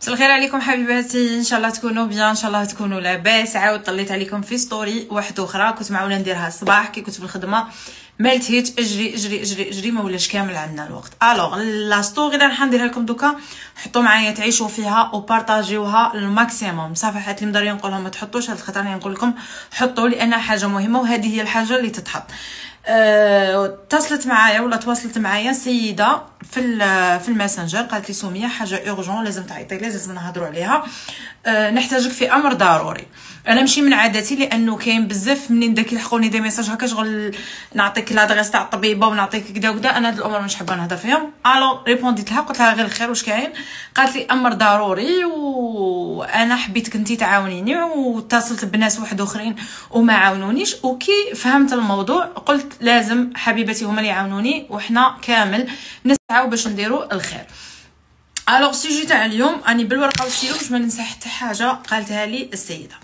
مساء الخير عليكم حبيباتي، ان شاء الله تكونوا بيان، ان شاء الله تكونوا لاباس. عاود طليت عليكم في ستوري واحده اخرى كنت معوله نديرها الصباح كي كنت في الخدمه، ما لتهيت اجري اجري اجري اجري، ما ولاش كامل عندنا الوقت. الوغ لا ستوري اللي راح نديرها لكم دوكا، حطوا معايا تعيشوا فيها وبارطاجيوها الماكسيموم. صفحات اللي مدارين نقولهم ما تحطوش، هاد الخطره نقول لكم حطوا لانها حاجه مهمه، وهذه هي الحاجه اللي تتحط. اتصلت معايا ولا تواصلت معايا سيده في الماسنجر، قالت لي سميه حاجه اورجون لازم تعيطي لي، لازم نهضروا عليها، نحتاجك في امر ضروري. انا ماشي من عادتي لانه كاين بزاف منين داك يلحقوني دي ميساج هكا شغل نعطيك لادريس تاع الطبيبه ونعطيك كدا وكدا، انا هاد الامور مش حابه نهضر فيهم. الو ريبونديت لها قلت لها غير الخير واش كاين؟ قالت لي امر ضروري وانا حبيتك انتي تعاونيني، واتصلت بناس واحد اخرين وما عاونونيش، وكي فهمت الموضوع قلت لازم حبيبتي هما اللي يعاونوني وحنا كامل نسعاو باش نديروا الخير. الوغ السوجي تاع اليوم راني بالورقه والستيلو باش ما ننسى حتى حاجه قالتها لي السيده.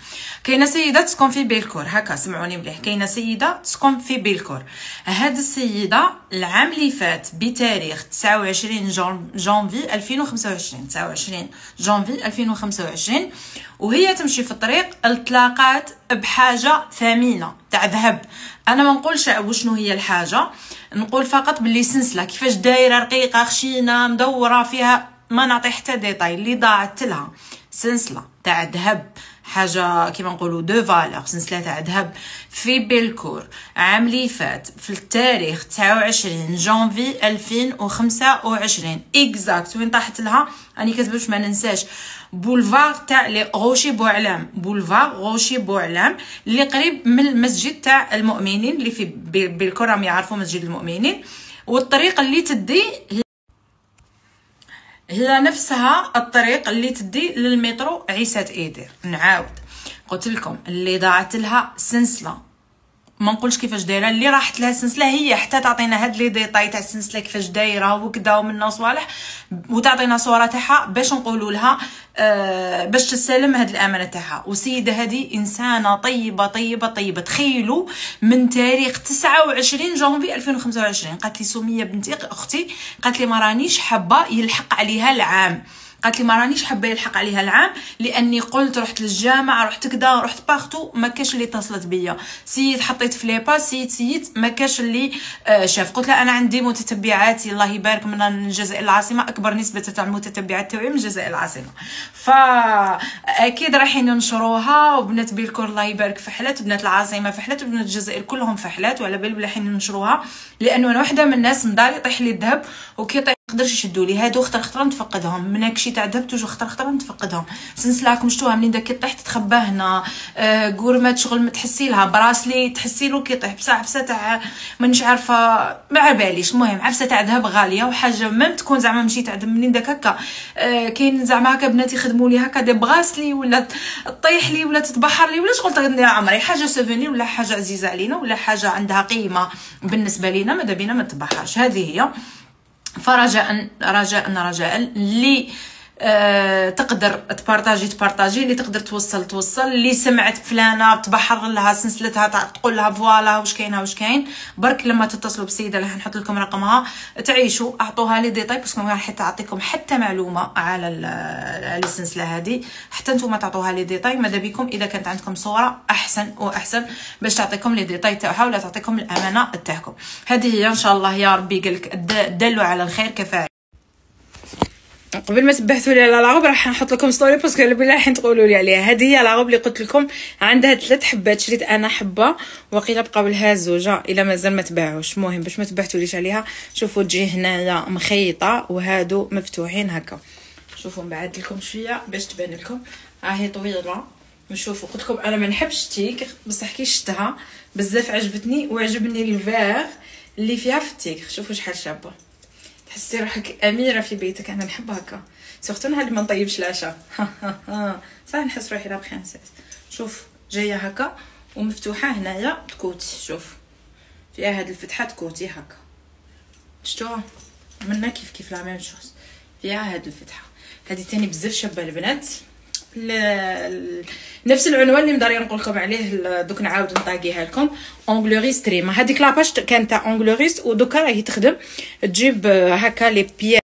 كاينه سيده تسكن في بيلكور، هكا سمعوني مليح، كاينه سيده تسكن في بيلكور. هاد السيده العام اللي فات بتاريخ 29 جانفي 2025، 29 جانفي 2025، وهي تمشي في الطريق التلاقات بحاجه ثمينه تاع ذهب. انا ما نقولش وشنو هي الحاجه، نقول فقط باللي سلسله كيفاش دايره رقيقه خشينه مدوره فيها، ما نعطي حتى ديتاي اللي ضاعت لها. سلسله تاع ذهب، حاجه كيما نقولوا دو فالور، سلسله تاع ذهب في بيلكور عام اللي فات في التاريخ 29 جانفي 2025 اكزاكت. وين طاحت لها؟ راني كاتبه باش ما ننساش، بولفار تاع لي غوشي بوعلام، بولفار غوشي بوعلام اللي قريب من المسجد تاع المؤمنين اللي في بيلكور، راهم يعرفوا مسجد المؤمنين. والطريق اللي تدي هي نفسها الطريق اللي تدي للمترو عيسات ايدير. نعاود قلت لكم اللي ضاعت لها سلسله، ما نقولش كيفاش دايره، اللي راحت لها سلسله هي حتى تعطينا هاد لي ديتاي تاع السلسله كيفاش دايره وكذا ومنها صوالح، وتعطينا صوره تاعها باش نقولوا لها باش تسلم هاد الامانه تاعها. والسيده هذه انسانه طيبه طيبه طيبه. تخيلوا من تاريخ 29 جانفي 2025 قالت لي سميه بنتي اختي، قالت لي ما رانيش حابه يلحق عليها العام، قالت لي ما رانيش حابه يلحق عليها العام لاني قلت رحت للجامعه، رحت كدا، رحت باغتو، ما كاش اللي اتصلت بيا. سيد حطيت في لي با، سيد ما كاش اللي شاف. قلت لها انا عندي متتبعاتي الله يبارك من الجزائر العاصمه، اكبر نسبه تاع المتتبعات تاعي من الجزائر العاصمه، فاكيد رايحين ينشروها. وبنات بيلكور الله يبارك فحلات، بنات العاصمه فحلات، وبنات الجزائر كلهم فحلات، وعلى بالي رايحين ينشروها لانه انا واحده من الناس من داري يطيح لي الذهب وكي يقدرش يشدوا لي هادو خطره نتفقدهم، مناكشي تاع ذهب توجو خطره نتفقدهم. سلسله راكم شفتوها منين داك كيطيح تتخبى هنا، قورمات شغل ما تحسي لها، براسلي تحسي له كيطيح عفسه تاع مانيش عارفه ما على باليش، المهم عفسه تاع ذهب غاليه وحاجه ميم تكون زعما ماشي تاع ذهب منين داك هكا. كاين زعما هكا بنات يخدموا لي هكا دي براسلي ولا تطيح لي ولا تتبحر لي ولا شغل تندير عمري، حاجه سوفونير ولا حاجه عزيزه علينا ولا حاجه عندها قيمه بالنسبه لينا، ماذا بينا ما تتبحرش. هذه هي. فرجاء رجاء اللي تقدر تبارطاجي، اللي تقدر توصل، اللي سمعت فلانه تبحر لها سلسلتها تقول لها فوالا واش كاين برك لما تتصلوا بالسيده اللي حنحط لكم رقمها تعيشوا اعطوها لي ديتاي، باسكو ما راح تعطيكم حتى معلومه على السلسله هذه، حتى نتوما تعطوها لي ديتاي. ماذا بكم اذا كانت عندكم صوره احسن واحسن باش تعطيكم لي ديتاي تاعها ولا تعطيكم الامانه تاعكم. هذه هي ان شاء الله يا ربي. قالك الدل على الخير كفاعل. قبل ما تبحثوا لي على لاغوب راح نحط لكم ستوري باسكو على بالله راح تقولوا لي عليها. هذه هي لاغوب اللي قلت لكم عندها 3 حبات، شريت انا حبه وقيله بقاو لها زوجه الا مازال ما تباعوش. المهم باش ما تبحثوليش عليها، شوفوا تجي هنايا مخيطه وهادو مفتوحين هكا. شوفوا نبعد لكم شويه باش تبان لكم، راهي طويله. نشوفوا قلت لكم انا ما نحبش التيك بصح كي شفتها بزاف عجبتني، وعجبني الفيغ اللي فيها في التيك. شوفوا شحال شابه، تحسي روحك اميره في بيتك. انا نحب هكا سورتو نهار ما نطيبش العشاء صح نحس روحي لا برينسيس. شوف جايه هكا ومفتوحه هنايا تكوتي، شوف فيها هاد الفتحه تكوتي هكا، شفتوها منا كيف لا ميم شوز، فيها هاد الفتحه. هذه ثاني بزاف شابه البنات، نفس العنوان اللي مداري نقول لكم عليه دوك نعاود نطاقيها لكم. اونغلوريست ريما، هذيك لاباج كانت تاع اونغلوريست ودوكا راهي تخدم تجيب هكا لي بيير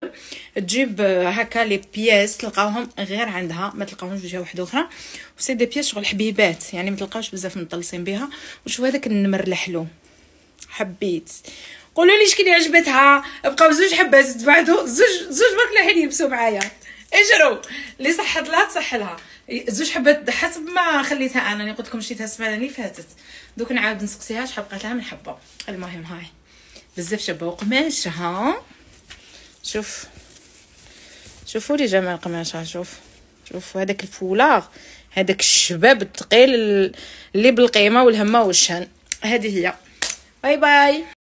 تجيب هكا لي بياس تلقاوهم غير عندها، ما تلقاوهمش في جهه واحده اخرى، وسي دي بياس شغل حبيبات يعني ما تلقاوش بزاف مطلسين بها. وشوف هذاك النمر الحلو حبيت. قولوا لي شكون عجبتها. بقاو زوج حبات تبعدوا، زوج برك راح يلبسوا معايا. اجروا اللي صحت لها تصح لها. زوج حبات حسب ما خليتها انا قلت لكم شريتها السمانه اللي فاتت. دوك نعاود نسقسيها شحال بقات لها من حبه. المهم هاي بزاف شابه وقماشها. شوفوا لي جمال قماشها. شوف هذاك الفولاغ، هذاك الشباب الثقيل اللي بالقيمه والهمه والشان. هذه هي. باي باي.